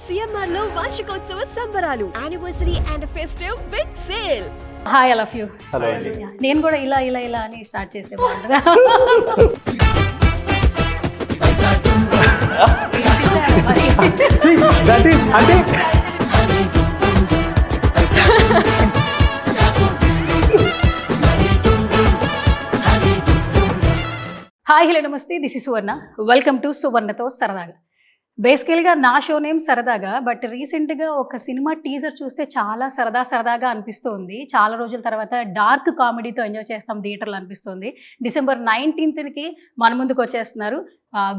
CMR లో వార్షికోత్సవ సంబరాలు anniversary and festive big sale. Hi I love you. Hello అండి. నేను కూడా ఇలా ఇలా ఇలా అని స్టార్ట్ చేస్తే బాగుంటుందా? అంటే హాయ్ హలో నమస్తే, this is Suvarna. Welcome to సువర్ణతో సరదాగా. బేసికల్గా నా షో నేమ్ సరదాగా, బట్ రీసెంట్గా ఒక సినిమా టీజర్ చూస్తే చాలా సరదాగా అనిపిస్తుంది. చాలా రోజుల తర్వాత డార్క్ కామెడీతో ఎంజాయ్ చేస్తాం థియేటర్లో అనిపిస్తుంది. December 19th మన ముందుకు వచ్చేస్తున్నారు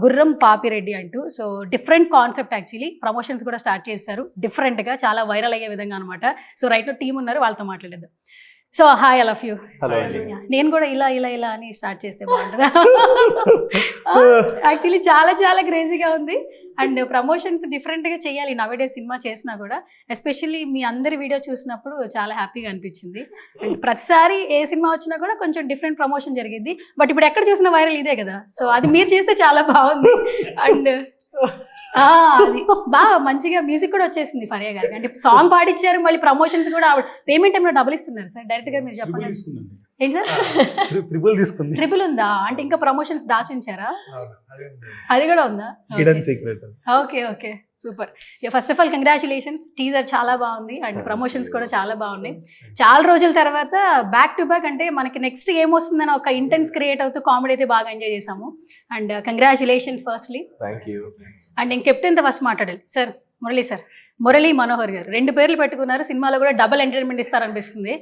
గుర్రం పాపిరెడ్డి అంటూ. So different concept, actually promotions కూడా స్టార్ట్ చేశారు డిఫరెంట్గా, చాలా వైరల్ అయ్యే విధంగా అనమాట. సో రైట్లో టీం ఉన్నారు, వాళ్ళతో మాట్లాడేద్దాం. So hi I love you. Hello అండి. నేను కూడా ఇలా ఇలా ఇలా అని స్టార్ట్ చేస్తే బాగుంటుందా? యాక్చువల్లీ చాలా క్రేజీగా ఉంది. అండ్ ప్రమోషన్స్ డిఫరెంట్గా చేయాలి నవేడే సినిమా చేసినా కూడా. ఎస్పెషల్లీ మీ అందరి వీడియో చూసినప్పుడు చాలా హ్యాపీగా అనిపించింది. అండ్ ప్రతిసారి ఏ సినిమా వచ్చినా కూడా కొంచెం డిఫరెంట్ ప్రమోషన్ జరిగింది. బట్ ఇప్పుడు ఎక్కడ చూసిన వైరల్ ఇదే కదా. సో అది మీరు చేస్తే చాలా బాగుంది. అండ్ అది బాగా మంచిగా మ్యూజిక్ కూడా వచ్చేసింది ఫరియా గారికి. అంటే సాంగ్ పాడిచ్చారు, మళ్ళీ ప్రమోషన్స్ కూడా. పేమెంట్ టైంలో డబుల్ ఇస్తున్నారు సార్, డైరెక్ట్ గా మీరు చెప్పండి. ఏంటి సార్? ట్రిపుల్ ఉందా? అంటే ఇంకా ప్రమోషన్స్ దాచించారా? అది కూడా ఉందా? Okay super. First of all congratulations, teaser చాలా బాగుంది అండ్ ప్రమోషన్స్ కూడా చాలా బాగున్నాయి. చాలా రోజుల తర్వాత బ్యాక్ టు బ్యాక్, అంటే మనకి నెక్స్ట్ ఏమొస్తుందని ఒక ఇంటెన్స్ క్రియేట్ అవుతూ కామెడీ అయితే బాగా ఎంజాయ్ చేసాము. And congratulations firstly. అండ్ ఇంక కెప్టెన్తో ఫస్ట్ మాట్లాడాలి సార్, మురళీ మనోహర్ గారు. 2 పేర్లు పెట్టుకున్నారు, సినిమాలో కూడా డబుల్ ఎంటర్టైన్మెంట్ ఇస్తారనిపిస్తుంది.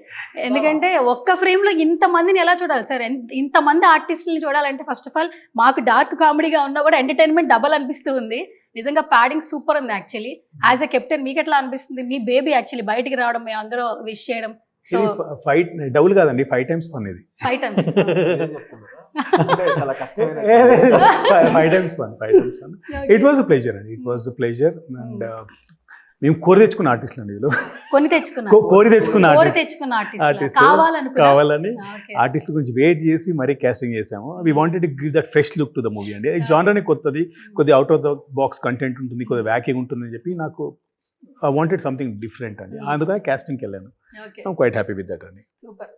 ఎందుకంటే ఒక్క ఫ్రేమ్లో ఇంతమందిని ఎలా చూడాలి సార్? ఇంతమంది ఆర్టిస్టులను చూడాలంటే ఫస్ట్ ఆఫ్ ఆల్ మాకు డార్క్ కామెడీగా ఉన్నా కూడా ఎంటర్టైన్మెంట్ డబల్ అనిపిస్తూ ఉంది. నిజంగా ప్యాడింగ్ సూపర్ ఉంది. యాక్చువల్లీ యాజ్ ఎ కెప్టెన్ మీకు ఎట్లా అనిపిస్తుంది? మీ బేబీ యాక్చువల్లీ బయటికి రావడం, మేము అందరూ విష్ చేయడం. సో ఫైట్ డబుల్ కాదండి, 5 times ఫన్ ఇది. 5 times చాలా కష్టమైన 5 times fun. It was a pleasure అండి, it was a pleasure. And మేము కోరి తెచ్చుకున్న ఆర్టిస్టులు అండి వీళ్ళు. కోరి తెచ్చుకున్న కావాలని ఆర్టిస్టుల గురించి వెయిట్ చేసి మరీ కాస్టింగ్ చేసాము. We wanted to give that fresh look to the movie అండి. ఈ జానర్ని కొత్తది, కొద్దిగా out of the box content ఉంటుంది, కొద్దిగా వ్యాకింగ్ ఉంటుందని చెప్పి నాకు ఐ వాంటెడ్ సంథింగ్ డిఫరెంట్ అండి. అందుకని కాస్టింగ్కి వెళ్ళాను. I'm quite happy with that అండి. సూపర్.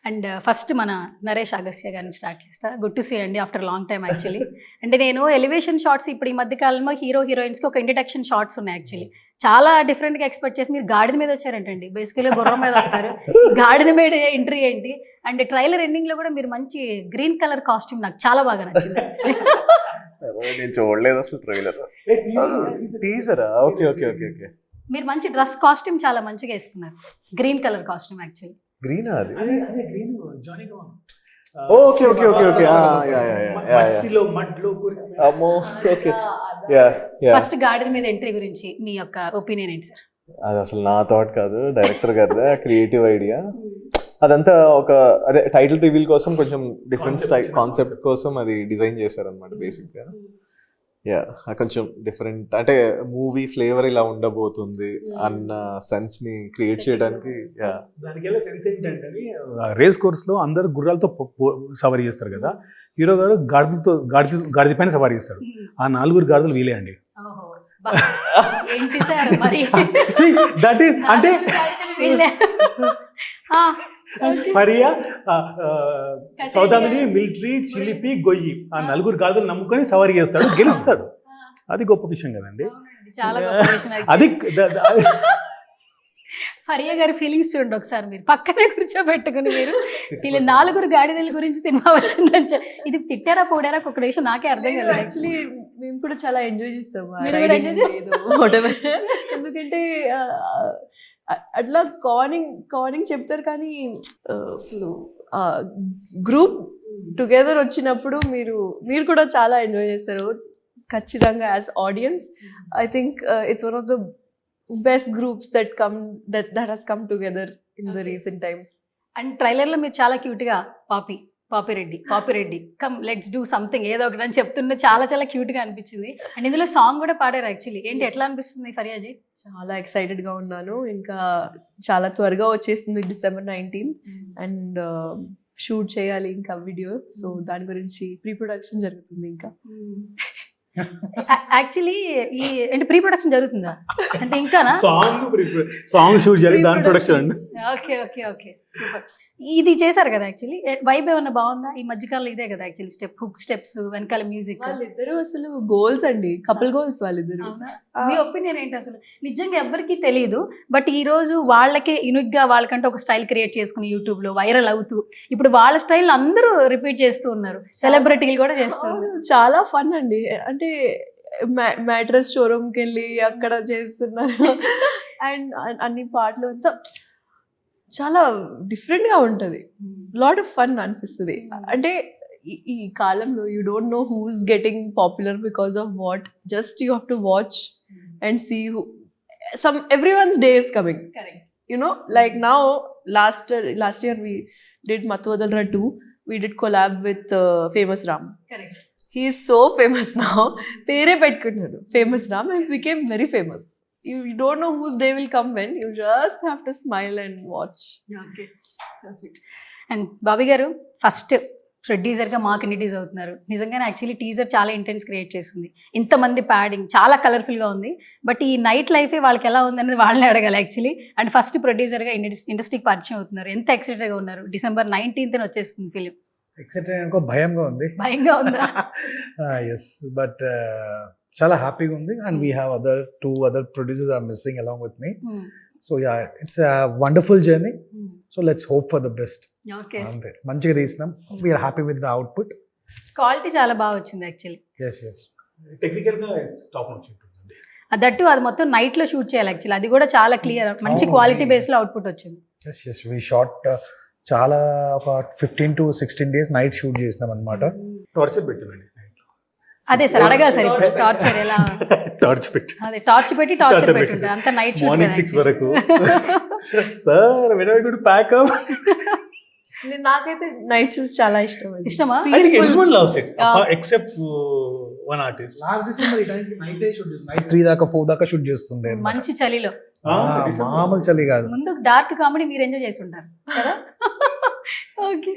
అండ్ ఫస్ట్ మన నరేష్ అగస్త్య గారిని స్టార్ట్ చేస్తా. గుడ్ టు సీ అండి ఆఫ్టర్ లాంగ్ టైమ్ యాక్చువల్లీ. అంటే నేను ఎలివేషన్ షార్ట్స్ ఇప్పుడు ఈ మధ్య కాలంలో హీరోయిన్స్కి ఒక ఇంట్రడక్షన్ షార్ట్స్ ఉన్నాయి. యాక్చువల్లీ చాలా డిఫరెంట్గా ఎక్స్పెక్ట్ చేసి మీరు గాడిద మీద వచ్చారంటండి. బేసికల్గా గుర్రం మీద వస్తారు, గాడిద మీద ఎంట్రీ ఏంటి? అండ్ ట్రైలర్ ఎండింగ్లో కూడా మీరు మంచి గ్రీన్ కలర్ కాస్ట్యూమ్ నాకు చాలా బాగా నచ్చింది. నేను చూడలేదు అసలు ట్రైలర్. టీజరా? ఓకే. మీరు మంచి డ్రెస్ కాస్ట్యూమ్ చాలా మంచిగా వేసుకున్నారు, green colour costume actually. Green అది? గ్రీన్ జానీ గాన్. ఓకే. అమ్మో, ఓకే. ఫస్ట్ గాడిద మీద ఎంట్రీ గురించి మీ యొక్క ఒపీనియన్ ఏంటి సార్? అది అసలు నా థాట్ కాదు, డైరెక్టర్ గారిదే క్రియేటివ్ ఐడియా. అదంతా ఒక అదే టైటిల్ రివీల్ కోసం కొంచెం డిఫరెంట్ స్టైల్ కాన్సెప్ట్ కోసం అది డిజైన్ చేశారనమాట బేసిక్ గా. కొంచెం డిఫరెంట్, అంటే మూవీ ఫ్లేవర్ ఇలా ఉండబోతుంది అన్న సెన్స్ ని క్రియేట్ చేయడానికి. దానికి సెన్స్ ఏంటంటే రేస్ కోర్స్ లో అందరు గుర్రాలతో సవారీ చేస్తారు కదా, హీరో గారు గాడిద పైన సవారీ చేస్తారు. ఆ 4 గాడిదలు వీలే అండి. దట్ ఈస్ అంటే ఫరియా, సౌదామిని, మిలిటరీ, చిలిపి, గొయ్యి, ఆ 4 గాడిదలు నమ్ముకొని సవారీ చేస్తాడు, గెలుస్తాడు. అది గొప్ప విషయం కదండి. అది ఫరియా గారి ఫీలింగ్స్ చూడండి ఒకసారి, మీరు పక్కనే కూర్చోబెట్టుకుని మీరు వీళ్ళు 4 గాడిదల గురించి సినిమా వచ్చిందని ఇది తిట్టారా పోడారా ఒక విషయం నాకే అర్థం కాదు. యాక్చువల్లీ మేము కూడా చాలా ఎంజాయ్ చేస్తాము, ఎందుకంటే అట్లా కానింగ్ చెప్తారు కానీ అసలు గ్రూప్ టుగెదర్ వచ్చినప్పుడు మీరు కూడా చాలా ఎంజాయ్ చేస్తారు ఖచ్చితంగా. As audience I think it's one of the best groups that has come together in the recent times. And ట్రైలర్లో మీరు చాలా క్యూట్గా Papireddy come let's do something ఏదో ఒకటి అని చెప్తుంటే చాలా క్యూట్గా అనిపించింది. అండ్ ఇందులో సాంగ్ కూడా పాడారు యాక్చువల్లీ. ఏంటి, ఎట్లా అనిపిస్తుంది ఫరియాజీ? చాలా ఎక్సైటెడ్గా ఉన్నాను. ఇంకా చాలా త్వరగా వచ్చేస్తుంది December 19th అండ్ షూట్ చేయాలి ఇంకా వీడియో. సో దాని గురించి ప్రీ ప్రొడక్షన్ జరుగుతుంది ఇంకా. యాక్చువల్లీ ఈ అంటే ప్రీ ప్రొడక్షన్ జరుగుతుందా అంటే ఇంకానా? సాంగ్ షూట్ జరిగి దాని ప్రొడక్షన్ అండి. Okay okay okay super. ఇది చేశారు కదా యాక్చువల్లీ, వైబ్ ఏమన్నా బాగుందా? ఈ మధ్యకాలంలో ఇదే కదా యాక్చువల్లీ స్టెప్, హుక్ స్టెప్స్, వెనకాల మ్యూజిక్. వాళ్ళిద్దరూ అసలు గోల్స్ అండి, కపుల్ గోల్స్ వాళ్ళిద్దరు. అవునా? మీ ఒపీనియన్ ఏంటి అసలు? నిజంగా ఎవరికి తెలియదు, బట్ ఈ రోజు వాళ్ళకే యూనిక్ గా వాళ్ళకంటే ఒక స్టైల్ క్రియేట్ చేసుకుని యూట్యూబ్ లో వైరల్ అవుతూ ఇప్పుడు వాళ్ళ స్టైల్ అందరూ రిపీట్ చేస్తూ ఉన్నారు, సెలబ్రిటీలు కూడా చేస్తూ ఉన్నారు. చాలా ఫన్ అండి. అంటే మ్యాట్రస్ షోరూమ్కి వెళ్ళి అక్కడ చేస్తున్నారు అండ్ అన్ని పాటలు అంతా చాలా డిఫరెంట్గా ఉంటుంది. లాట్ ఆఫ్ ఫన్ అనిపిస్తుంది. అంటే ఈ కాలంలో you don't know who's getting popular because of what, just you have to watch and see who everyone's day is coming. Correct. You know, like now, last year we did Mattu Vadalra 2. We did collab with Famous Ram. Correct. He is so famous now. Pere pettukunnadu Famous Ram and became very famous. You don't know whose day will come when. You just have to smile and watch. Okay so sweet. And Bobby గారు first ప్రొడ్యూసర్గా మాకు introduce అవుతున్నారు. నిజంగానే actually teaser చాలా intense create చేసింది, ఇంతమంది padding చాలా కలర్ఫుల్గా ఉంది. బట్ ఈ నైట్ లైఫే వాళ్ళకి ఎలా ఉంది అనేది వాళ్ళని అడగాలి యాక్చువల్లీ. అండ్ ఫస్ట్ ప్రొడ్యూసర్గా ఇండస్ట్రీకి పరిచయం అవుతున్నారు. ఎంత ఎక్సైటెడ్గా ఉన్నారు? December 19th వచ్చేస్తుంది ఫిలిం. ఎక్సైటెడ్ అనుకో, భయంగా ఉంది. భయంగా ఉందా? ఎస్, బట్ చాలా హ్యాపీగా ఉంది. And we have two other producers are missing along with me. So yeah, it's a wonderful journey. So let's hope for the best. Okay, అంతే, మంచిగా తీసినాం. We are happy with the output. Quality చాలా బాగా వచ్చింది actually. Yes. Technical గా top notch ఉంటుందండి. That అది మొత్తం నైట్ లో షూట్ చేయాలి యాక్చువల్లీ, అది కూడా చాలా క్లియర్, మంచి క్వాలిటీ బేస్ లో అవుట్పుట్ వచ్చింది. Yes, we shot చాలా ఒక 15 to 16 days నైట్ షూట్ చేసినాం అనమాట. టార్చర్ పెట్టినండి. అదే సార్ అడగా సార్, ఇప్పుడు టార్చర్ ఎలా? టార్చ్ పెట్టి అదే టార్చ్ పెట్టి టార్చర్ పెట్టుంటారు అంత నైట్ షూట్. మార్నింగ్ 6 వరకు. Sir when are we going to pack up? నాకైతే నైట్ షూస్ చాలా ఇష్టం. ఇష్టమా? I think everyone loves it except one artist. Last December ఈ టైంకి నైట్ షూట్ చేస్తాం. నైట్ 3 దాకా 4 దాకా షూట్ చేస్తుండే. మంచి చలిలో, మామూలు చలి కాదు. ముందు డార్క్ కామెడీ మీరు ఎంజాయ్ చేసి ఉంటారు కదా. ఓకే,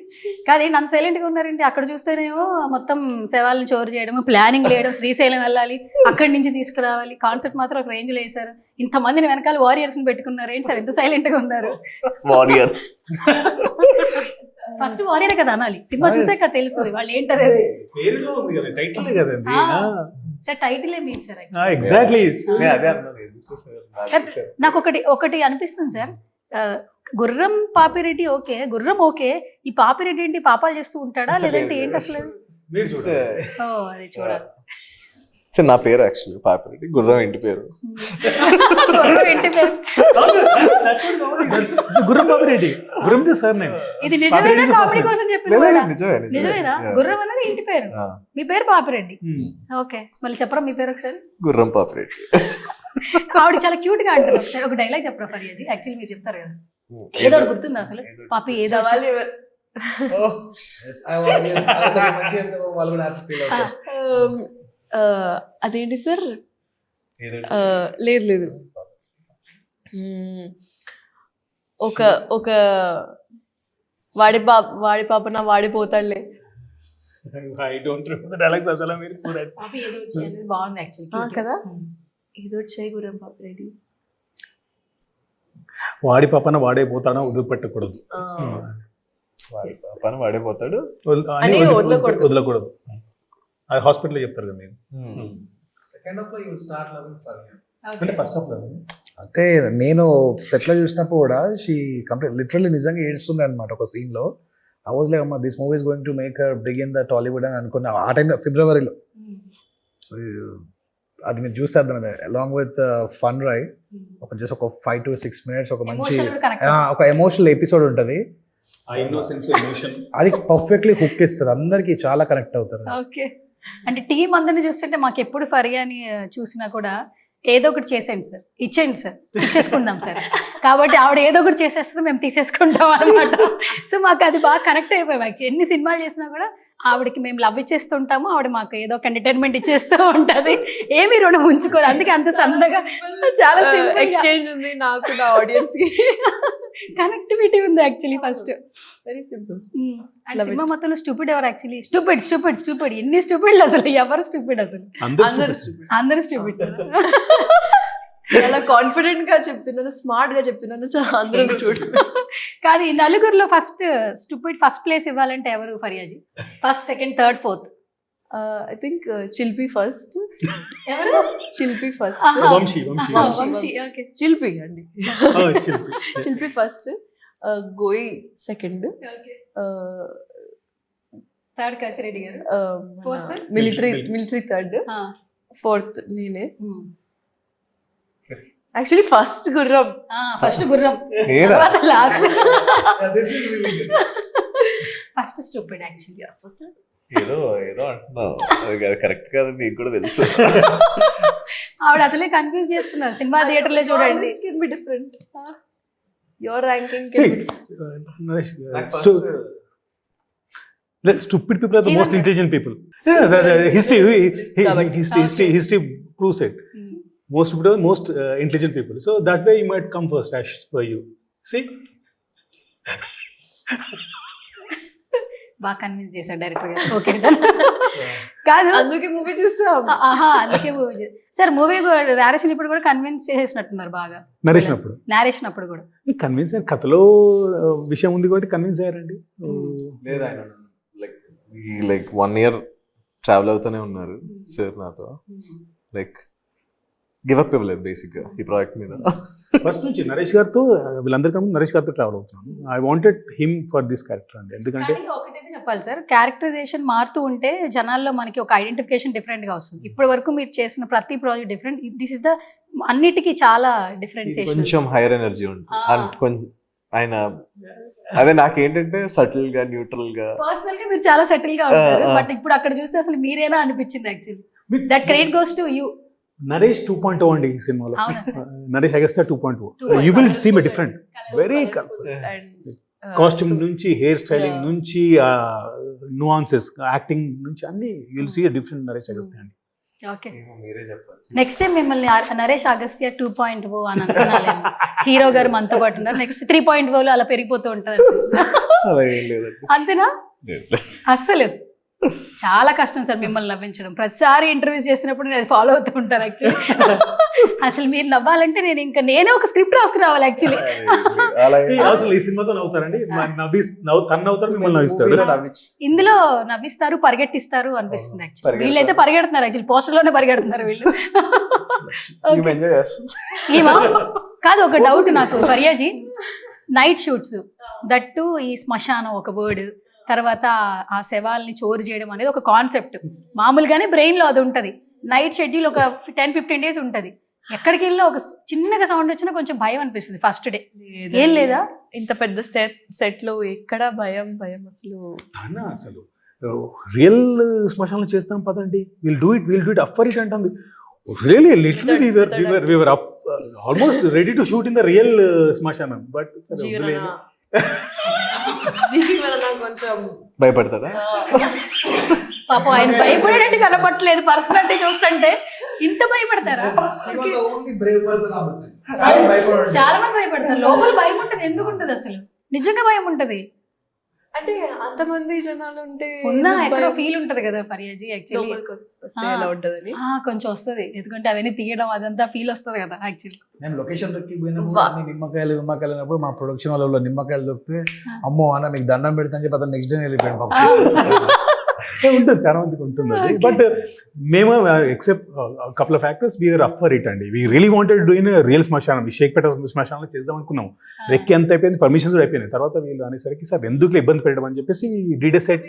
కాదు నన్ను సైలెంట్గా ఉన్నారంటే అక్కడ చూస్తేనేమో మొత్తం శవాలను చోరు చేయడం, ప్లానింగ్ చేయడం, శ్రీశైలం వెళ్ళాలి, అక్కడి నుంచి తీసుకురావాలి, కాన్సెప్ట్ మాత్రం ఒక రేంజ్లో వేశారు. ఇంతమందిని వెనకాల వారియర్స్ని పెట్టుకున్నారు. ఏంటి సార్ ఎంత సైలెంట్గా ఉన్నారు? వారియర్స్ ఫస్ట్ వారియర్ కదా అనాలి, సినిమా చూసే కదా తెలుసు వాళ్ళు ఏంటనేది. పేరులో ఉంది కదా, టైటిల్ కదండి. సార్ టైటిల్ ఏ మీరు సార్ ఎగ్జాక్ట్లీ. అదే అన్నాను. సార్ నాకు ఒకటి అనిపిస్తుంది సార్, గుర్రం పాపిరెడ్డి ఓకే, గుర్రం ఓకే, ఈ పాపిరెడ్డి ఏంటి పాపాలు చేస్తూ ఉంటాడా లేదంటే ఏంటి అసలు? మీరు చూడండి. ఓ అది చూడాలి. సార్ నా పేరు యాక్చువల్లీ పాపిరెడ్డి, గుర్రం ఇంటి పేరు. గుర్రం ఇంటి పేరు. గుర్రం బాబిరెడ్డి, గుర్రం సార్ నేమ్. ఇది నిజమేనా కామెడీ కోసం చెప్పిన? నిజమేనా? గుర్రం అనేది ఇంటి పేరు, మీ పేరు పాపిరెడ్డి. ఓకే, మళ్ళీ చెప్పరా మీ పేరు ఒకసారి? గుర్రం పాపిరెడ్డి. ఆవిడ చాలా క్యూట్ గా అంటారు. ఒకసారి ఒక డైలాగ్ చెప్పరా ఫర్యాజీ? యాక్చువల్లీ మీరు చెప్తారు కదా, ఏదో ఒకటి గుర్తుందా అసలు? పాపి ఏదో అదేంటి సార్? లేదు ఒక వాడి పాపన వాడిపోతాడులే. I don't remember the dialogues అసలు. మీరు పాపి ఏదో వచ్చి అనేది బాగుంది యాక్చువల్లీ కదా. ఏదో వచ్చాయి గుర్రం పాపిరెడ్డి. వాడి పాపన వాడే పోతాడో వదిలిపెట్టకూడదు, పని వాడిపోతాడు అని వదలకూడదు. అది హాస్పిటల్లో చెప్తారు కదా మీరు. సెకండ్ హాఫ్ లో యు విల్ స్టార్ట్ లవింగ్ ఫర్యాన్. అంటే ఫస్ట్ హాఫ్ లో అంటే నేను సెట్లో చూసినప్పుడు కూడా షీ కంప్లీట్ లిటరల్లీ నిజంగా ఏడుస్తుంది అనమాట ఒక సీన్ లో. ఐ వాజ్ లైక్ అమ్మా this movie is going to make her big in the Tollywood అని అనుకున్నా ఆ టైంలో, ఫిబ్రవరిలో. సో అది నేను చూసేద్దాం అలాంగ్ విత్ ఫన్ రైడ్. ఒక జస్ట్ ఒక 5 to 6 minutes ఒక మంచి ఒక ఎమోషనల్ ఎపిసోడ్ ఉంటుంది. అది పర్ఫెక్ట్లీ హుక్ ఇస్తుంది, అందరికి చాలా కనెక్ట్ అవుతారు. ఓకే, అంటే టీం అందరిని చూస్తుంటే మాకు ఎప్పుడు ఫర్యాని చూసినా కూడా ఏదో ఒకటి చేసేయండి సార్, ఇచ్చేయండి సార్, ఇచ్చేసుకుందాం సార్. కాబట్టి ఆవిడ ఏదో ఒకటి చేసేస్తే మేము తీసేసుకుంటాం అనమాట. సో మాకు అది బాగా కనెక్ట్ అయిపోయాం. యాక్చువల్లీ ఎన్ని సినిమాలు చేసినా కూడా ఆవిడకి మేము లవ్ ఇచ్చేస్తుంటాము, ఆవిడ మాకు ఏదో ఒక ఎంటర్టైన్మెంట్ ఇచ్చేస్తూ ఉంటుంది, ఏమి రుణం ఉంచుకోదు. అందుకే అంత సన్నగా చాలా ఎక్స్చేంజ్ ఉంది నాకు నా ఆడియన్స్ కి. కనెక్టివిటీ ఉంది actually first. Very simple. And Love cinema మొత్తంలో స్టూపిడ్ ఎవరు యాక్చువల్లీ? స్టూపిడ్ ఎన్ని స్టూపిడ్ అసలు, ఎవరు స్టూపిడ్ అసలు? అందరూ అందరూ స్టూపిడ్. చాలా కాన్ఫిడెంట్ గా చెప్తున్నాను, స్మార్ట్ గా చెప్తున్నాను, అందరూ స్టూడెంట్. కాదు, ఈ నలుగురిలో స్టూపిడ్ ఫస్ట్ ప్లేస్ ఇవ్వాలంటే ఎవరు ఫరియాజీ? First, second, third, fourth I think చిల్పి ఫస్ట్. ఎవరు? చిల్పి ఫస్ట్. వంశీ వంశీ. ఓకే. చిల్పి అండి. చెప్పి చిల్పి ఫస్ట్, గోయి సెకండ్, థర్డ్ కాసిరెడ్డి గారు, Fourth? మిలిటరీ థర్డ్, ఫోర్త్ నేనే. యాక్చువల్లీ ఫస్ట్ గుర్రం. ఫస్ట్ గుర్రం, నేనా? తర్వాత లాస్ట్. First stupid actually. ఏదో ఏదో అంటున్నావు, అది కరెక్ట్ కాదు, నీకు కూడా తెలుసు. ఆవిడ అసలే కన్ఫ్యూజ్ చేస్తున్నారు. సినిమా థియేటర్ లో చూడండి. Can be different. Your ranking stupid people are the most intelligent people. History proves it. Most people are most intelligent people. So that way you might come first as per you. See? బాగా convince చేశారు director గారు. Okay కాదు, అందుకే movie చూస్తాం. అందుకే movie sir, movie narration ఇప్పుడు కూడా convince చేసేసినట్టున్నారు బాగా. నేరేషన్ అప్పుడు కూడా కన్విన్స్ అయ్యారు, కథలో విషయం ఉంది కాబట్టి కన్విన్స్ అయ్యారండి. లేదు, ఆయన లైక్ 1 year ట్రావెల్ అవుతూనే ఉన్నారు సార్ నాతో. లైక్ గివ్ అప్ ఇవ్వలేదు బేసిక్ గా ఈ ప్రాజెక్ట్ మీద. ఫస్ట్ నుంచి నరేష్ గారితో, వీళ్ళందరికీ నరేష్ గారితో ట్రావెల్ అవుతున్నాను. I wanted him for this character అండి. ఎందుకంటే ఒకటైతే చెప్పాలి సార్, క్యారెక్టరైజేషన్ మారుతూ ఉంటే జనాల్లో మనకి ఒక ఐడెంటిఫికేషన్ డిఫరెంట్ గా వస్తుంది. ఇప్పటి వరకు మీరు చేసిన ప్రతి project different, this is the అన్నిటికీ చాలా డిఫరెన్సియేషన్. కొంచెం హైయర్ ఎనర్జీ ఉంటుంది అండ్ కొంచెం ఆయన అదే నాకేంటంటే సటిల్ గా న్యూట్రల్ గా. పర్సనల్ గా మీరు చాలా సెటిల్ గా ఉంటారు, బట్ ఇప్పుడు అక్కడ చూస్తే అసలు మీరేనా అనిపించింది actually. That credit goes to you. Naresh 2.0 అండి ఈ సినిమాలో. అవునా sir? Naresh Agastya 2.0. You will see me different, very costume నుంచి, హెయిర్ స్టైలింగ్ నుంచి, నువాన్సెస్, యాక్టింగ్ నుంచి అన్ని you will see a different Naresh Agastya అండి. ఓకే, మీరే చెప్పాలి. నెక్స్ట్ టైం మిమ్మల్ని నరేష్ అగస్త్య 2.0 అని అనుకున్నాలేమో. హీరో గారు మనతో పాటు ఉన్నారు, నెక్స్ట్ 3.0 లో అలా పెరిగిపోతూ ఉంటుంది అనిపిస్తుంది. అలా ఏం లేదండి. అంతేనా? అస్సలు చాలా కష్టం సార్ మిమ్మల్ని నవ్వించడం. ప్రతిసారి ఇంటర్వ్యూస్ చేసినప్పుడు నేను అది ఫాలో అవుతూ ఉంటాను యాక్చువల్లీ. అసలు మీరు నవ్వాలంటే నేనే ఒక స్క్రిప్ట్ రాసుకుని రావాలి యాక్చువల్లీ. అసలు ఈ సినిమాతో నవ్వుతారండి, తను నవ్వుతారు, మిమ్మల్ని నవ్విస్తాడు. ఇందులో నవ్విస్తారు, పరిగెట్టిస్తారు అనిపిస్తుంది యాక్చువల్లీ. వీళ్ళైతే పరిగెడుతున్నారు యాక్చువల్లీ, పోస్టర్ లోనే పరిగెడుతున్నారు వీళ్ళు. ఏమా కాదు, ఒక డౌట్ నాకు ఫరియాజీ. నైట్ షూట్స్, దట్టు ఈ శ్మశానం ఒక వర్డ్, తర్వాత ఆ శవాల్ని చోరు చేయడం అనేది ఒక కాన్సెప్ట్. మామూలుగానే బ్రెయిన్ లో అది ఉంటది. నైట్ షెడ్యూల్ ఒక 10-15 days ఉంటది. ఎక్కడికి వెళ్ళినా ఒక చిన్నగా సౌండ్ వచ్చినా కొంచెం భయం అనిపిస్తుంది ఫస్ట్ డే. ఏం లేదా? ఇంత పెద్ద సెట్ లో ఎక్కడ భయం అసలు రియల్ శ్మశానం చేస్తాం పదండి, will do it after it అంటుంది. Really literally we were up almost ready to shoot in the real శ్మశానం, బట్ కొంచెం భయపడతాడా? పాపం ఆయన భయపడేటట్టు కనపట్లేదు పర్సనాలిటీ చూస్తుంటే. ఇంత భయపడతారా? చాలా మంది భయపడతారు. లోపల భయం ఉంటది. ఎందుకు ఉంటది అసలు? నిజంగా భయం ఉంటది. అంటే అంతమంది జనాలు ఉంటే ఉన్నా ఎక్కడో ఫీల్ ఉంటది కదా ఫరియాజీ యాక్చువల్లీ. ఉంటదని కొంచెం వస్తుంది, ఎందుకంటే అవన్నీ తీయడం అదంతా ఫీల్ వస్తుంది కదా యాక్చువల్లీ. నేను లొకేషన్ కి పోయినప్పుడు నిమ్మకాయలు అయినప్పుడు మా ప్రొడక్షన్ వాళ్ళ నిమ్మకాయలు దొరికితే అమ్మో అన్న మీకు దండం పెడతా చెప్పి అతను నెక్స్ట్ డే వెళ్ళిపోయాడు పాపం. ఉంటుంది, చాలా మందికి ఉంటుంది అది. బట్ మేము except couple of actors we're up for it అండి. We really wanted do in real శ్మశానం. షేక్పేట శ్మశానంలో చేద్దాం అనుకున్నాం. రెక్కి ఎంత అయిపోయింది, పర్మిషన్స్ కూడా అయిపోయినాయి. తర్వాత వీళ్ళు అనేసరికి సార్ ఎందుకు ఇబ్బంది పెట్టడం అని చెప్పేసి డిసైడ్.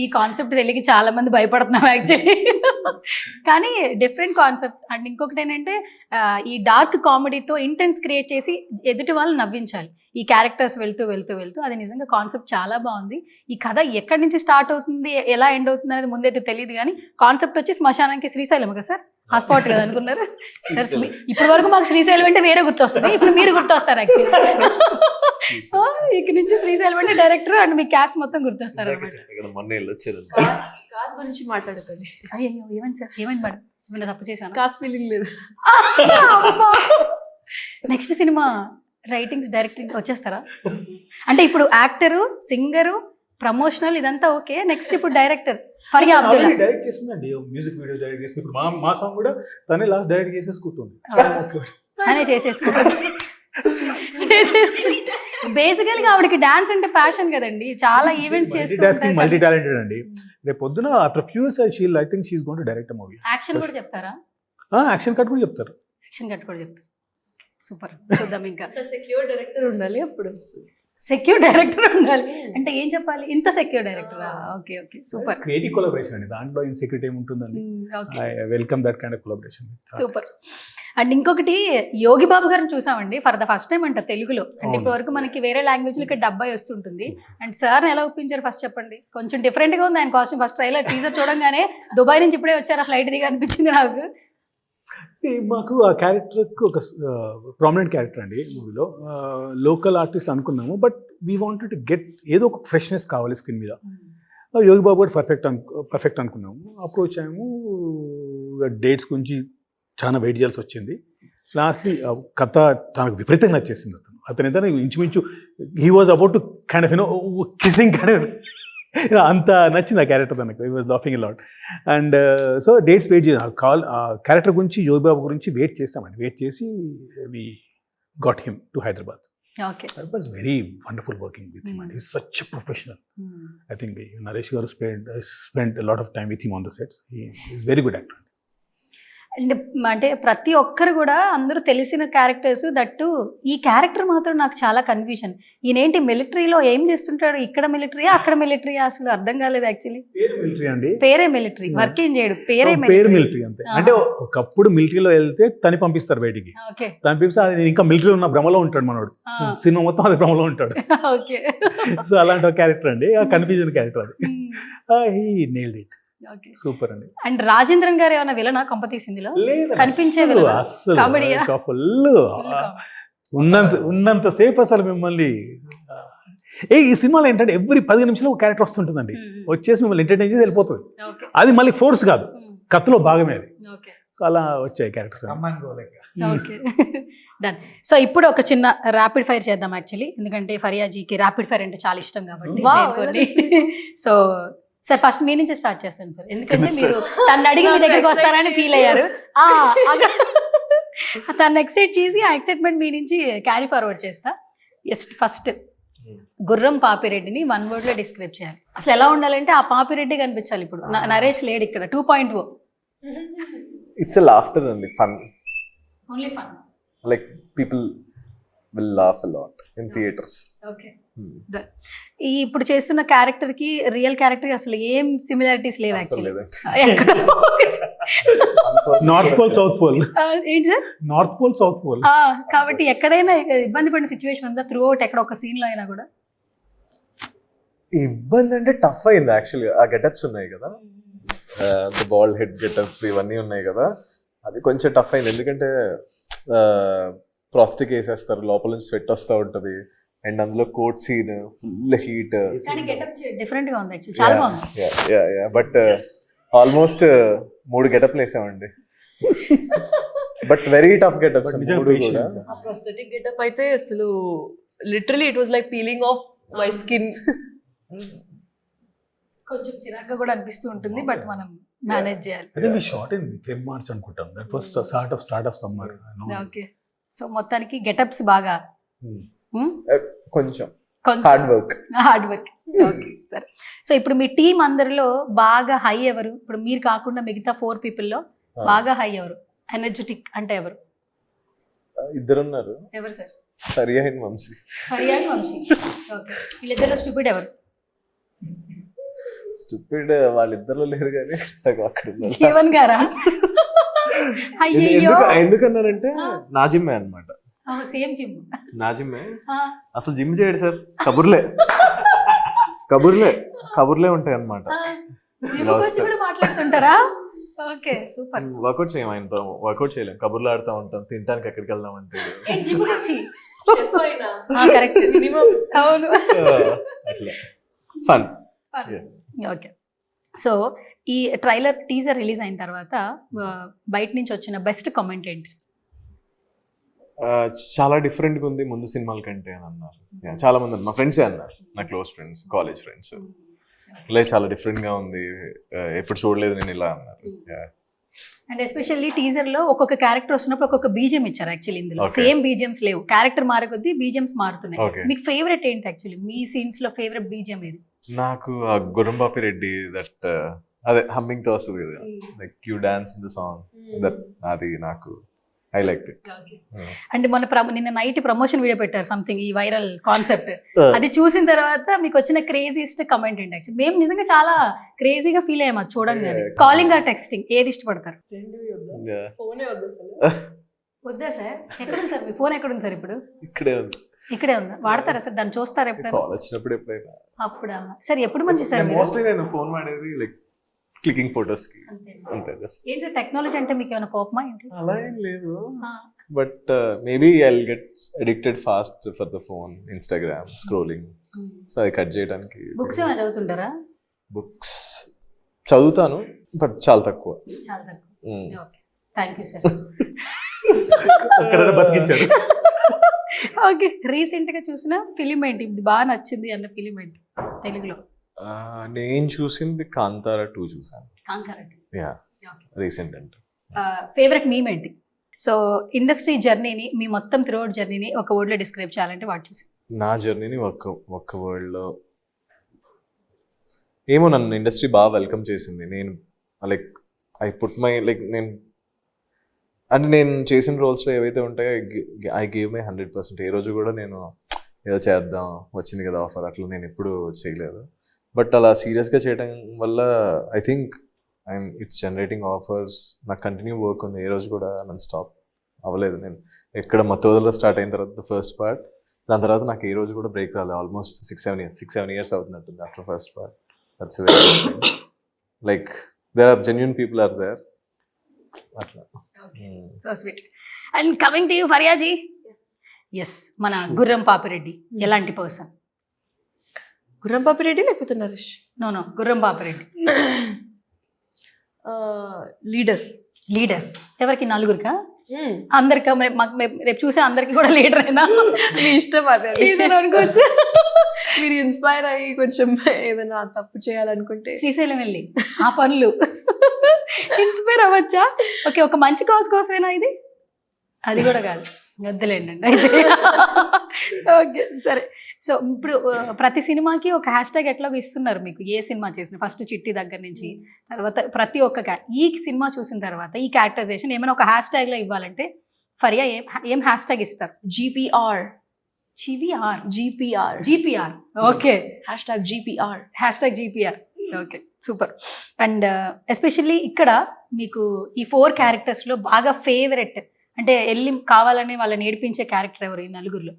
ఈ కాన్సెప్ట్ తెలియక చాలా మంది భయపడుతున్నాం యాక్చువల్లీ. కానీ డిఫరెంట్ కాన్సెప్ట్. అండ్ ఇంకొకటి ఏంటంటే ఈ డార్క్ కామెడీతో ఇంటెన్స్ క్రియేట్ చేసి ఎదుటి వాళ్ళు నవ్వించాలి. ఈ క్యారెక్టర్స్ వెళ్తూ వెళ్తూ వెళ్తూ అది నిజంగా కాన్సెప్ట్ చాలా బాగుంది. ఈ కథ ఎక్కడి నుంచి స్టార్ట్ అవుతుంది, ఎలా ఎండ్ అవుతుంది అనేది ముందైతే తెలియదు, కానీ కాన్సెప్ట్ వచ్చి శ్మశానానికి శ్రీశైలం కదా సార్, ఆ స్పాట్ కదా అనుకున్నారు సార్. ఇప్పటి వరకు మాకు శ్రీశైలం అంటే వేరే గుర్తొస్తుంది, ఇప్పుడు మీరు గుర్తొస్తారు యాక్చువల్లీ. ఇక్కడ నుంచి శ్రీశైలం అంటే డైరెక్టర్ అండ్ మీ క్యాస్ట్ మొత్తం గుర్తొస్తారు అనమాట. కాస్ట్ గురించి మాట్లాడకండి. అయ్యో ఏమని సార్, ఏమైంది మేడం? ఏమైనా తప్పు చేశాను. కాస్ట్ ఫీలింగ్ లేదు. నెక్స్ట్ సినిమా రైటింగ్స్ డైరెక్టింగ్ వచ్చేస్తారా? అంటే ఇప్పుడు యాక్టరు, సింగరు, ప్రమోషనల్ ఇదంతా ఓకే, నెక్స్ట్ ఇప్పుడు డైరెక్టర్ ఫరియా అబ్దుల్లా డైరెక్ట్ చేస్తుందండి, మ్యూజిక్ వీడియో డైరెక్ట్ చేస్తుంది. ఇప్పుడు మా సాంగ్ కూడా తనే లాస్ట్ డైరెక్ట్ చేసేసుకుంటుంది. అనే చేసేసుకుంటారు. బేసికల్గా ఆవిడకి డాన్స్ అంటే ప్యాషన్ కదండి, చాలా ఈవెంట్స్ చేస్తూ మల్టీ టాలెంటెడ్ అండి. రేపు పొద్దున after few years she'll I think she is going to direct a movie. Action కూడా చెప్తారా? యాక్షన్ కట్ కూడా చెప్తారు. యాక్షన్ కట్ కూడా చెప్తారు. సూపర్, చూద్దాం. ఇంకా సెక్యూర్ డైరెక్టర్ ఉండాలి, అప్పుడు వస్తుంది. సెక్యూర్ డైరెక్టర్ ఉండాలి అంటే ఏం చెప్పాలి? ఇంత సెక్యూర్ డైరెక్టరా? Okay okay, super. Creative collaboration అండి, దాంట్లో ఇన్సెక్యూరిటీ ఏముంటుందండి. I welcome that kind of collaboration. Super. And ఇంకొకటి, యోగి బాబు గారిని చూసామండి ఫర్ ద ఫస్ట్ టైం అంట తెలుగులో. అంటే ఇప్పటి వరకు మనకి వేరే లాంగ్వేజ్ లో ఇక్కడ డబ్బై వస్తుంటుంది. అండ్ సార్ ఎలా ఒప్పించారు ఫస్ట్ చెప్పండి? కొంచెం డిఫరెంట్ గా ఉంది ఆయన కాస్ట్యూమ్. ఫస్ట్ ట్రైలర్ టీజర్ చూడంగానే దుబాయ్ నుంచి ఇప్పుడే వచ్చారా ఫ్లైట్ దిగా అనిపించింది నాకు. మాకు ఆ క్యారెక్టర్కి ఒక ప్రామినెంట్ క్యారెక్టర్ అండి మూవీలో. లోకల్ ఆర్టిస్ట్ అనుకున్నాము, but we wanted to get ఏదో ఒక ఫ్రెష్నెస్ కావాలి స్క్రీన్ మీద. యోగి బాబు గారు పర్ఫెక్ట్ అనుకున్నాము. అప్రోచ్ అయ్యాము, డేట్స్ గురించి చాలా వెయిట్ చేయాల్సి వచ్చింది. లాస్ట్లీ కథ తనకు విపరీతంగా నచ్చేసింది. అతను ఏదైనా ఇంచుమించు he was about to kind of kissing kind of అంత నచ్చింది ఆ క్యారెక్టర్ తనకు. He was laughing a lot. And so dates wait చేసాం. క్యారెక్టర్ గురించి, యోగి బాబు గురించి వెయిట్ చేస్తామండి. వెయిట్ చేసి we got him to Hyderabad. Okay, It was very wonderful working with him, and he's such a professional. I think Naresh garu spent a lot of time with him on the sets. He's very good actor. And అంటే ప్రతి ఒక్కరు కూడా అందరూ తెలిసిన characters, that ఈ character మాత్రం నాకు చాలా కన్ఫ్యూజన్. ఈయనేంటి మిలిటరీలో ఏం చేస్తుంటాడు? ఇక్కడ మిలిటరీయా అక్కడ మిలిటరీయా? అసలు అర్థం కాలేదు యాక్చువల్లీ. పేరు మిలిటరీ అండి, పేరే మిలిటరీ, వర్క్ ఏం చేయడు, పేరే పేరు మిలిటరీ అంతే. అంటే ఒకప్పుడు మిలిటరీలో వెళ్తే తని పంపిస్తారు బయటికి. ఓకే, పంపిస్తే అది ఇంకా మిలిటరీలో ఉన్న భ్రమలో ఉంటాడు మనోడు. సినిమా మొత్తం అది భ్రమలో ఉంటాడు. ఓకే. సో అలాంటి ఒక క్యారెక్టర్ అండి, ఆ కన్ఫ్యూజన్ క్యారెక్టర్ అది. He nailed it. సూపర్ అండి. అండ్ రాజేంద్రన్ గారు ఏమైనా విలనా కంపతీస్ ఇందులో? కనిపించే కామెడీయా? ఉన్నంత సేపు అసలు మిమ్మల్ని ఈ సినిమాలో ఏంటంటే ఎవ్రీ 10 నిమిషాలు ఒక క్యారెక్టర్ వస్తుంటుందండి, వచ్చేసి మిమ్మల్ని ఎంటర్టైన్ చేసి వెళ్ళిపోతుంది. అది మళ్ళీ ఫోర్స్ కాదు, కథలో భాగమే అది. అలా వచ్చాయి క్యారెక్టర్స్. Okay, done. సో ఇప్పుడు ఒక చిన్న ర్యాపిడ్ ఫైర్ చేద్దాం యాక్చువల్లీ, ఎందుకంటే ఫరియాజీకి ర్యాపిడ్ ఫైర్ అంటే చాలా ఇష్టం కాబట్టి. సో సార్ ఫస్ట్ మీ నుంచి స్టార్ట్ చేస్తాను సార్, ఎందుకంటే మీరు తను అడిగి మీ దగ్గరికి వస్తారని ఫీల్ అయ్యారు. తను ఎక్సైట్ చేసి ఆ ఎక్సైట్మెంట్ మీ నుంచి క్యారీ ఫార్వర్డ్ చేస్తా. ఫస్ట్ గుర్రం పాపిరెడ్డిని 1 word లో డిస్క్రైబ్ చేయాలి. అసలు ఎలా ఉండాలంటే ఆ పాపిరెడ్డి కనిపించాలి. ఇప్పుడు నరేష్ లేడు ఇక్కడ. 2.0. It's a laughter and fun. Only fun. Like people will laugh a lot in theaters. Okay. ఈ ఇప్పుడు చేస్తున్న క్యారెక్టర్ కి రియల్ క్యారెక్టర్ కి అసలు ఏం సిమిలారిటీస్ లేవు actually. North pole south pole. ఏంటి sir? North pole south pole. కాబట్టి ఎక్కడైనా ఇబ్బంది పడిన సిచ్యువేషన్ ఉందా త్రూ అవుట్? ఎక్కడ ఒక సీన్ లో అయినా కూడా ఇబ్బంది అంటే టఫ్ అయింది యాక్చువల్లీ. ఆ గెటప్స్ ఉన్నాయి కదా, బాల్డ్ హెడ్ గెటప్ ఇవన్నీ ఉన్నాయి కదా, అది కొంచెం టఫ్ అయింది. ఎందుకంటే ప్రాస్టిక్ వేసేస్తారు, లోపల నుంచి స్వెట్ వస్తూ ఉంటుంది, అండ్ అందులో court scene full heat. Different గా ఉంది యాక్చువల్లీ, చాలా బాగుంది. బట్ ఆల్మోస్ట్ 3 గెటప్లు వేసామండి. But very tough getups. ఆ ప్రొస్థెటిక్ గెటప్ అయితే అసలు literally it was like peeling off my skin. కొంచెం చిరాగ్గా కూడా అనిపిస్తూ ఉంటుంది, బట్ మనం మేనేజ్ చేయాలి. I think we shot in Feb March అనుకుంటాం. That was the start of summer. Okay. So మొత్తానికి గెటప్స్ బాగా కొంచెం హార్డ్ వర్క్. ఓకే సరే. సో ఇప్పుడు మీ టీం అందరిలో బాగా హై ఎవరు? ఇప్పుడు మీరు కాకుండా మిగతా 4 people లో బాగా హై ఎవరు? ఎనర్జెటిక్ అంటే ఎవరు? ఇద్దరున్నారు. ఎవరు sir? Faria and Vamsi. Faria and Vamsi. Okay. వీళ్ళిద్దరు స్టూపిడ్ ఎవరు? స్టూపిడ్ వాళ్ళిద్దరు లేరు కానీ అక్కడ జీవన్ గారా? అయ్యో, ఎందుకన్నానంటే నా జిమ్మే అనమాట. Same gym. నా జిమ్మే. అసలు జిమ్ చేయడు సార్, కబుర్లే ఉంటాయి అనమాట. మాట్లాడుతుంటారా? Okay super. వర్కౌట్ చేయం, ఆయనతో వర్కౌట్ చేయలేం, కబుర్లు ఆడుతూ ఉంటాం, తినడానికి ఎక్కడికి వెళ్దాం అంటే అవును అట్లా ఫన్. ఓకే. సో ఈ ట్రైలర్ టీజర్ రిలీజ్ అయిన తర్వాత బయట నుంచి వచ్చిన బెస్ట్ కామెంట్ ఏంటి? చాలా డిఫరెంట్గా ఉంది ముందు సినిమాల కంటే అని అన్నారు. Yeah, చాలా మంది మా ఫ్రెండ్సే అన్నారు, నా close friends, college friends. Like చాలా డిఫరెంట్గా ఉంది, ఎప్పుడు చూడలేదు నేను ఇలా అన్నారు. Yeah. అండ్ ఎస్పెషల్లీ టీజర్ లో ఒక్కొక్క క్యారెక్టర్ వస్తున్నప్పుడు ఒక్కొక్క బీజియం ఇచ్చారు. యాక్చువల్లీ ఇందులో Okay. సేమ్ బీజియమ్స్ లేవు, క్యారెక్టర్ మారే కొద్దీ బీజియమ్స్ మారుతున్నాయి. Okay. మీకు ఫేవరెట్ ఏంటి యాక్చువల్లీ మీ సీన్స్ లో? ఫేవరెట్ బీజియం ఏది? నాకు ఆ గుర్రంబాపి రెడ్డి దట్ అదే హమ్మింగ్ తో వస్తుంది కదా, like you dance in the song, that అది నాకు ఐ లైక్ ఇట్. అంటే నిన్న నైట్ ప్రమోషన్ వీడియో పెట్టారు సంథింగ్, ఈ వైరల్ కాన్సెప్ట్. అది చూసిన తర్వాత మీకు వచ్చిన క్రేజీస్ట్ కమెంట్ ఏంటి? యాక్చువల్లీ మేము నిజంగా చాలా క్రేజీగా ఫీల్ అయ్యాం అది చూడంగానే. కాలింగ్ ఆర్ టెక్స్టింగ్ ఏది ఇష్టపడతారు? ఫోనే వద్దు అసలు. వద్దా సార్? ఎక్కడుంది సార్ మీ ఫోన్? ఎక్కడుంది సార్ ఇప్పుడు? ఇక్కడే ఉంది, ఇక్కడే ఉందా? వాడతారా సార్ దాన్ని? చూస్తారా ఎప్పుడైనా? కాల్ వచ్చినప్పుడు ఎప్పుడైనా. అప్పుడా సార్? ఎప్పుడు మంచి సార్ మీరు? మోస్ట్లీ నేను ఫోన్ వాడేది లైక్ క్లికింగ్ ఫోటోస్ కి అంతే. ఏం సార్ టెక్నాలజీ అంటే మీకు ఏమైనా కోపమా ఏంటి? అలా ఏం లేదు, but maybe I will get addicted fast for the phone, Instagram scrolling. So అది కట్ చేయడానికి. బుక్స్ ఏమైనా చదువుతుంటారా? బుక్స్ చదువుతాను, బట్ చాలా తక్కువ. చాలా తక్కువ. Okay, thank you sir. అక్కడ బతికించారు. ఓకే, రీసెంట్ గా చూసిన ఫిలిం ఏంటి? ఇది బాగా నచ్చింది అన్న ఫిలిం ఏంటి తెలుగులో? నేను చూసింది కాంతారా 2 చూసాను. కాంతారా 2. యా, రీసెంట్ అంటే. ఫేవరెట్ మీమ్ ఏంటి? సో ఇండస్ట్రీ జర్నీని, మీ మొత్తం త్రూఅవుట్ జర్నీని ఒక వర్డ్ లో డిస్క్రైబ్ చేయాలంటే వాట్ చూసి? నా జర్నీని ఒక్క వర్డ్లో ఏమో, నన్ను ఇండస్ట్రీ బాగా వెల్కమ్ చేసింది. నేను like I put my like నేను చేసిన రోల్స్లో ఏవైతే ఉంటాయో ఐ గేవ్ మై 100%. ఏ రోజు కూడా నేను ఏదో చేద్దాం వచ్చింది కదా ఆఫర్ అట్లా నేను ఎప్పుడు చేయలేదు. బట్ అలా సీరియస్గా చేయడం వల్ల I think it's generating offers. నాకు కంటిన్యూ వర్క్ ఉంది, ఏ రోజు కూడా నన్ను స్టాప్ అవ్వలేదు. నేను ఎక్కడ మత్తోదలో స్టార్ట్ అయిన తర్వాత ఫస్ట్ పార్ట్, దాని తర్వాత నాకు ఏ రోజు కూడా బ్రేక్ రాలేదు. ఆల్మోస్ట్ 6-7 years అవుతున్నట్టుంది after first part. That's very like there are genuine people are there అట్లా. So sweet. And coming to you ఫర్యాజీ. ఎస్, మన గుర్రం పాపిరెడ్డి ఎలాంటి పర్సన్? గుర్రం పాపిరెడ్డి లేకపోతే నరేష్? నో గుర్రం పాపిరెడ్డి. లీడర్. లీడర్ ఎవరికి? నలుగురికా? అందరికా? రేపు చూసే అందరికి కూడా లీడర్ అయినా? మీ ఇష్టం అదే అనుకోవచ్చు. మీరు ఇన్స్పైర్ అయ్యి కొంచెం ఏదైనా తప్పు చేయాలనుకుంటే శ్రీశైలం వెళ్ళి ఆ పనులు ఇన్స్పైర్ అవ్వచ్చా? ఓకే, ఒక మంచి కాజ్ కోసమేనా ఇది? అది కూడా కాదు, వద్దులేండి. ఓకే సరే. సో ఇప్పుడు ప్రతి సినిమాకి ఒక హ్యాష్ ట్యాగ్ ఎట్లాగో ఇస్తున్నారు మీకు, ఏ సినిమా చేసిన ఫస్ట్ చిట్టి దగ్గర నుంచి తర్వాత ప్రతి ఒక్క ఈ సినిమా చూసిన తర్వాత ఈ క్యారెక్టరైజేషన్ ఏమైనా ఒక హ్యాష్ ట్యాగ్ లో ఇవ్వాలంటే ఫరియా ఏం హ్యాష్ ట్యాగ్ ఇస్తారు? GPR. GPR. Okay, hash tag GPR. Okay, super. And especially ఇక్కడ మీకు ఈ 4 క్యారెక్టర్స్ లో బాగా ఫేవరెట్ అంటే వెళ్ళి కావాలని వాళ్ళని ఏడిపించే క్యారెక్టర్ ఎవరు ఈ నలుగురిలో?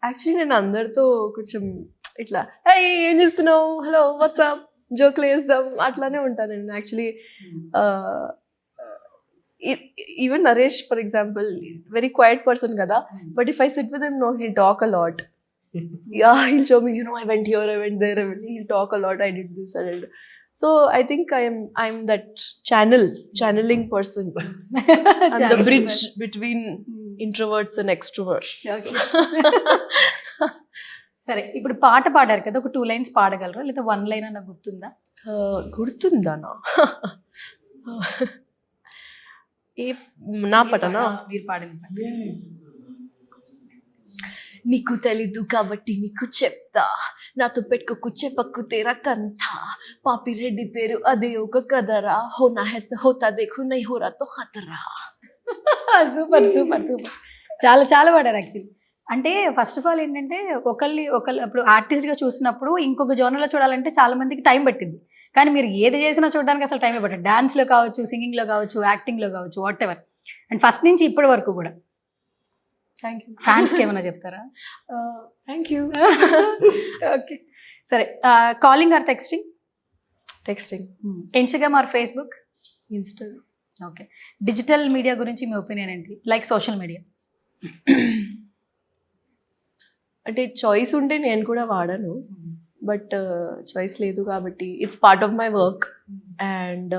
యాక్చువల్లీ నేను అందరితో కొంచెం ఇట్లా ఏం చేస్తున్నావు, హలో వాట్సాప్, జోక్లు వేస్తాం అట్లానే ఉంటాను నేను. Actually even Naresh for example very quiet person కదా, but if I sit with him, he'll talk a lot. Yeah, he'll show me, I went here, I went there, he'll talk a lot, I did this, I did. So I think I'm that channeling person. I'm the bridge between introverts and extroverts. సరే, ఇప్పుడు పాట పాడారు కదా, ఒక 2 lines పాడగలరా లేదా 1 line అన్న గుర్తుందా? గుర్తుందానా? నా పటనా? మీరు పాడింది. నీకు తెలీదు కాబట్టి నీకు చెప్తా, నాతో పెట్టుకు చెప్పకు తెరా కంథా, పాపిరెడ్డి పేరు అదే ఒక కదరా, హోనా హెస్ హోతా దేఖు నై హోరా తో ఖతరా. సూపర్ సూపర్ సూపర్, చాలా చాలా పాడారు యాక్చువల్లీ. అంటే ఫస్ట్ ఆఫ్ ఆల్ ఏంటంటే ఒకళ్ళు ఇప్పుడు ఆర్టిస్ట్గా చూసినప్పుడు ఇంకొక జోనర్లో చూడాలంటే చాలా మందికి టైం పట్టింది, కానీ మీరు ఏది చేసినా చూడడానికి అసలు టైం పట్టింది. డాన్స్లో కావచ్చు, సింగింగ్లో కావచ్చు, యాక్టింగ్లో కావచ్చు, వాట్ ఎవర్. అండ్ ఫస్ట్ నుంచి ఇప్పటి వరకు కూడా. Thank you. ఫ్యాన్స్కి ఏమైనా చెప్తారా? Thank you. ఓకే సరే, calling or texting? Texting. Instagram or Facebook? Instagram. Okay. Digital media గురించి మీ ఒపీనియన్ ఏంటి, లైక్ సోషల్ మీడియా? అంటే చాయిస్ ఉంటే నేను కూడా వాడను, బట్ చాయిస్ లేదు కాబట్టి it's part of my work. And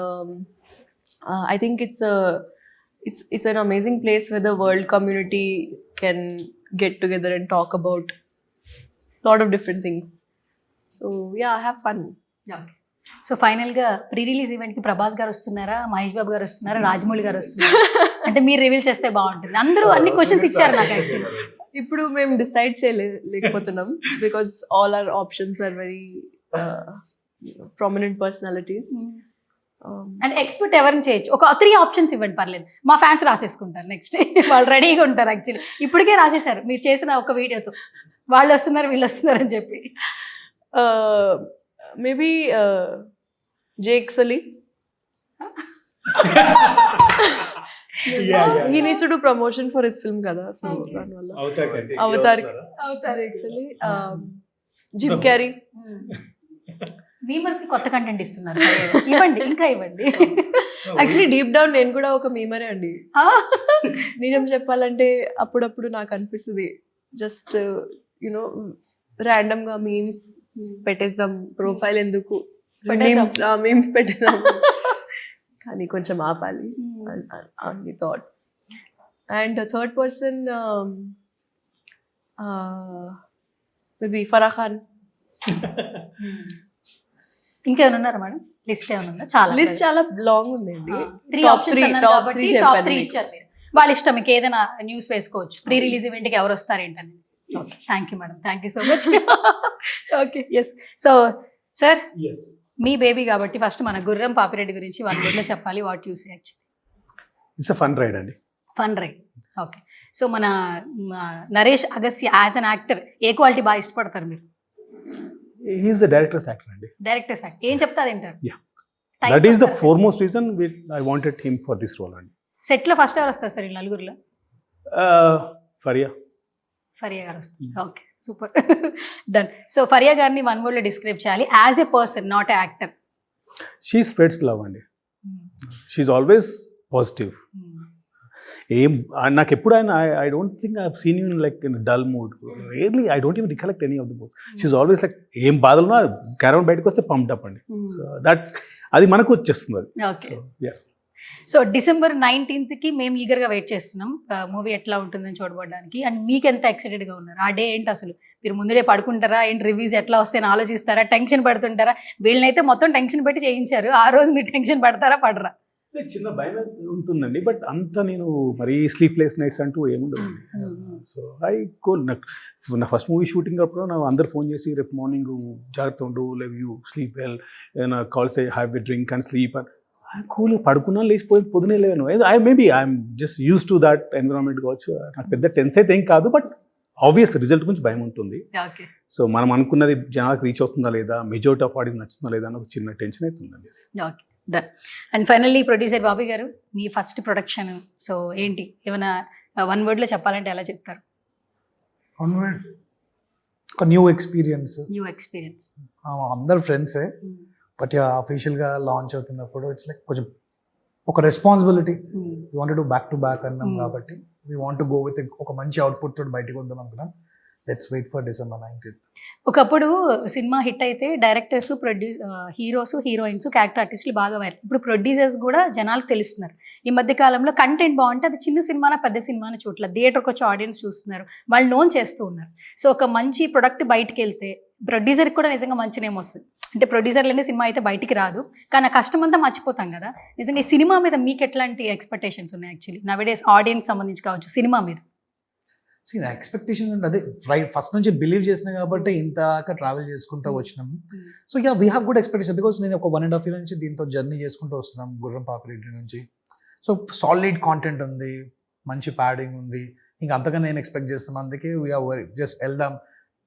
I think it's an amazing place where the world community can get together and talk about lot of different things. So yeah, have fun. So final గా pre release event కి ప్రభాస్ గారు వస్తున్నారా, మహేష్ బాబు గారు వస్తున్నారా, రాజమౌళి గారు వస్తున్నారా? అంటే మీరు రివీల్ చేస్తే బాగుంటుంది. అందరూ అన్ని క్వశ్చన్స్ ఇచ్చారు నాకు యాక్చువల్లీ. ఇప్పుడు మేము డిసైడ్ చేయలేకపోతున్నాం because all our options are very prominent personalities. అంటే ఎక్స్పర్ట్ ఎవరిని చేయొచ్చు, ఒక 3 ఆప్షన్స్ ఇవ్వండి పర్లేదు, మా ఫ్యాన్స్ రాసేసుకుంటారు. నెక్స్ట్ వాళ్ళు రెడీగా ఉంటారు. యాక్చువల్లీ ఇప్పటికే రాసేసారు మీరు చేసిన ఒక వీడియోతో, వాళ్ళు వస్తున్నారు వీళ్ళు వస్తున్నారు అని చెప్పి. Maybe Jake Sully. He needs to do promotion for his film kada, so danvalla Avatar Jake Sully, Jim Carrey. Memers కి కొత్త కంటెంట్ ఇస్తున్నారు, ఇవ్వండి ఇంకా ఇవ్వండి. యాక్చువల్లీ డీప్ డౌన్ నేను కూడా ఒక మీమరే అండి. నిజం చెప్పాలంటే అప్పుడప్పుడు నాకు అనిపిస్తుంది జస్ట్ యునో ర్యాండమ్ గా మీమ్స్ పెట్టేద్దాం, ప్రొఫైల్ ఎందుకు మీమ్స్ పెట్టేద్దాం, కానీ కొంచెం ఆపాలి అన్ని thoughts. And third person maybe Farah Khan. ఇంకేమైనా ఉన్నారా మేడం? లిస్ట్ ఏమైనా ఉందా? చాలా లిస్ట్ చాలా లాంగ్ ఉందండి. టాప్ 3 ఇచ్చారు మీరు, వాళ్ళ ఇష్టం. మీకు ఏదైనా న్యూస్ వేసుకోవచ్చు, ప్రీ రిలీజ్ ఈవెంట్ కి ఎవరు వస్తారు ఏంటని. Okay, thank you madam, thank you so much. Okay, yes. So sir, మీ బేబీ కాబట్టి ఫస్ట్ మన గుర్రం పాపిరెడ్డి గురించి 1 word లో చెప్పాలి. What you say actually? It's a fun ride అండి. Fun ride. ఓకే. సో మన Naresh Agastya as an actor ఏ క్వాలిటీ బాగా ఇష్టపడతారు మీరు? హీఈస్ ద డైరెక్టర్స్ యాక్టర్ అండి. డైరెక్టర్స్ యాక్టర్ ఏం చెప్తా తింటారు? That is the foremost reason I wanted him for this role అండి. సెట్ లో ఫస్ట్ ఎవరు వస్తారు సార్ ఈ నలుగురిలో? ఫరియా గారు వస్తారు. Okay, super, done. So Faria గారిని 1 word లో డిస్క్రైబ్ చేయాలి as a person, not an actor. She spreads love అండి. She's always positive. ఏం నాకు ఎప్పుడైనా I don't think I have seen you in like in dull mood. Really I don't even recollect any of the moods. She's always like ఏం బాధలున్నా caravan బయటకు వస్తే pumped up అండి. So that అది మనకు వచ్చేస్తుంది అది. ఓకే. సో December 19th కి మేము ఈగర్గా వెయిట్ చేస్తున్నాం మూవీ ఎట్లా ఉంటుందని చూడబడడానికి. అండ్ మీకు ఎంత ఎక్సైటెడ్గా ఉన్నారు? ఆ డే ఏంటి అసలు? మీరు ముందుడే పడుకుంటారా ఏంటి? రివ్యూస్ ఎట్లా వస్తాయని ఆలోచిస్తారా? టెన్షన్ పడుతుంటారా? వీళ్ళనైతే మొత్తం టెన్షన్ పెట్టి చేయించారు, ఆ రోజు మీరు టెన్షన్ పడతారా పడరా? చిన్న భయం ఉంటుందండి, బట్ అంత నేను మరీ స్లీప్లెస్ నైట్స్ అంటూ ఏముండదండి. సో ఐ గో నా ఫస్ట్ మూవీ షూటింగ్ అప్పుడు నాకు అందరు ఫోన్ చేసి రేపు మార్నింగ్ జాగ్రత్త ఉండు, లవ్ యూ, స్లీప్ వెల్, ఏదైనా calls have a drink and sleep అని. కూల్గా పడుకున్నా లేచిపోయి పొద్దునే లేను. I'm just use to that environment కావచ్చు. నాకు పెద్ద టెన్స్ అయితే ఏం కాదు, బట్ ఆబ్వియస్ రిజల్ట్ గురించి భయం ఉంటుంది. సో మనం అనుకున్నది జనాలకు రీచ్ అవుతుందా లేదా, మెజారిటీ ఆఫ్ ఆడియన్స్ నచ్చుతుందా లేదా అని ఒక చిన్న టెన్షన్ అవుతుందండి. Okay, done. And finally producer Bobby గారు, మీ ఫస్ట్ ప్రొడక్షన్, సో ఏంటి ఏమైనా 1 word లో చెప్పాలంటే ఎలా చెప్తారు? 1 word, ఒక న్యూ ఎక్స్పీరియన్స్. అందరు ఫ్రెండ్సే, బట్ అఫీషియల్గా లాంచ్ అవుతున్నప్పుడు ఇట్స్ లైక్ కొంచెం ఒక responsibility. We want to back to back అన్నాం కాబట్టి we want to go with ఒక మంచి అవుట్పుట్ తోటి బయటకు వద్దాం అనుకున్నాం. Let's wait for December 19th. ఒకప్పుడు సినిమా హిట్ అయితే డైరెక్టర్స్, హీరోస్, హీరోయిన్స్, క్యారెక్టర్ ఆర్టిస్టులు బాగా వైరల్. ఇప్పుడు ప్రొడ్యూసర్స్ కూడా జనాలకు తెలుస్తున్నారు. ఈ మధ్య కాలంలో కంటెంట్ బాగుంటే అది చిన్న సినిమానా పెద్ద సినిమానా చూడలేదు, థియేటర్కి వచ్చి ఆడియన్స్ చూస్తున్నారు, వాళ్ళు నోన్ చేస్తూ ఉన్నారు. సో ఒక మంచి ప్రొడక్ట్ బయటకు వెళ్తే ప్రొడ్యూసర్కి కూడా నిజంగా మంచి నేమ్ వస్తుంది. అంటే ప్రొడ్యూసర్లనే సినిమా అయితే బయటికి రాదు, కానీ ఆ కష్టం అంతా మర్చిపోతాం కదా. నిజంగా ఈ సినిమా మీద మీకు ఎట్లాంటి ఎక్స్పెక్టేషన్స్ ఉన్నాయి యాక్చువల్లీ నవడేస్ ఆడియన్స్ సంబంధించి కావచ్చు సినిమా మీద? నా ఎక్స్పెక్టేషన్స్ అంటే అదే ఫస్ట్ నుంచి బిలీవ్ చేసిన కాబట్టి ఇంతగా ట్రావెల్ చేసుకుంటూ వచ్చినాము. So we have good expectation because నేను ఒక 1.5 year నుంచి దీంతో జర్నీ చేసుకుంటూ వస్తున్నాం గుర్రం పాపిరెడ్డి నుంచి. సో సాలిడ్ కాంటెంట్ ఉంది, మంచి ప్యాడింగ్ ఉంది, ఇంకా అంతగా నేను ఎక్స్పెక్ట్ చేస్తాను. అందుకే వీఆర్ జస్ట్ వెళ్దాం,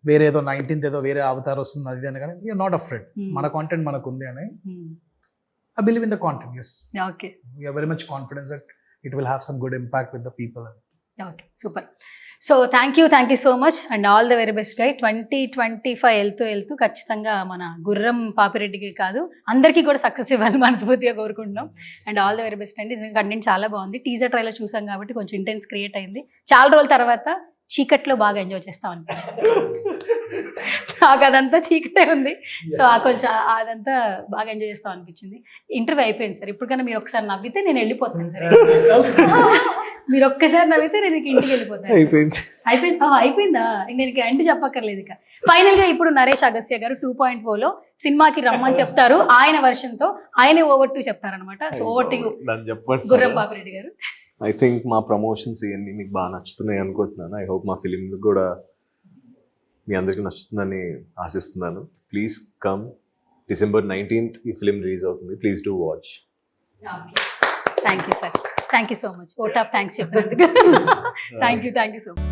వేరే ఏదో 19th ఏదో వేరే అవతార్ వస్తుంది అది అని, కానీ వీఆర్ నాట్ అఫ్రెడ్. మన కాంటెంట్ మనకు ఉంది అని I believe in the content. Yes, okay, we're very much confidence that it will have some good impact with the people. Okay, super. So thank you so much and all the very best guy. 2025 వెళ్తూ ఖచ్చితంగా మన గుర్రం పాపిరెడ్డికి కాదు అందరికీ కూడా success ఇవ్వాలి మనస్ఫూర్తిగా కోరుకుంటున్నాం. And all the very best అండి. కంటెంట్ చాలా బాగుంది, టీజర్ ట్రైలర్ చూసాం కాబట్టి కొంచెం ఇంటెన్స్ క్రియేట్ అయింది. చాలా రోజుల తర్వాత చీకట్లో బాగా ఎంజాయ్ చేస్తాం అనిపించింది. నాకు అదంతా చీకటే ఉంది. సో కొంచెం అదంతా బాగా ఎంజాయ్ చేస్తాం అనిపించింది. ఇంటర్వ్యూ అయిపోయింది సార్. ఇప్పటికైనా మీరు ఒకసారి నవ్వితే నేను వెళ్ళిపోతాను సార్. మీరు ఒక్కసారి నవ్వితే నేను ఇంటికి వెళ్ళిపోతాను. అయిపోయిందా? నేను ఇక ఎండ్ చెప్పక్కర్లేదు. ఇక ఫైనల్ గా ఇప్పుడు నరేష్ అగస్త్య గారు 2.0లో సినిమాకి రమ్మని చెప్తారు. ఆయన వర్షన్ తో ఆయనే ఓవర్ టు చెప్తారనమాట. సో ఓవర్ టు గుర్రం పాపిరెడ్డి గారు. ఐ థింక్ మా ప్రమోషన్స్ ఇవన్నీ మీకు బాగా నచ్చుతున్నాయి అనుకుంటున్నాను. ఐ హోప్ మా ఫిలిం కూడా మీ అందరికీ నచ్చుతుందని ఆశిస్తున్నాను. Please come. December 19th ఈ ఫిలిం రిలీజ్ అవుతుంది. Please do watch. Thank you sir. Thank you so much. Vote of thanks చెప్పినందుకు. Thank you so much.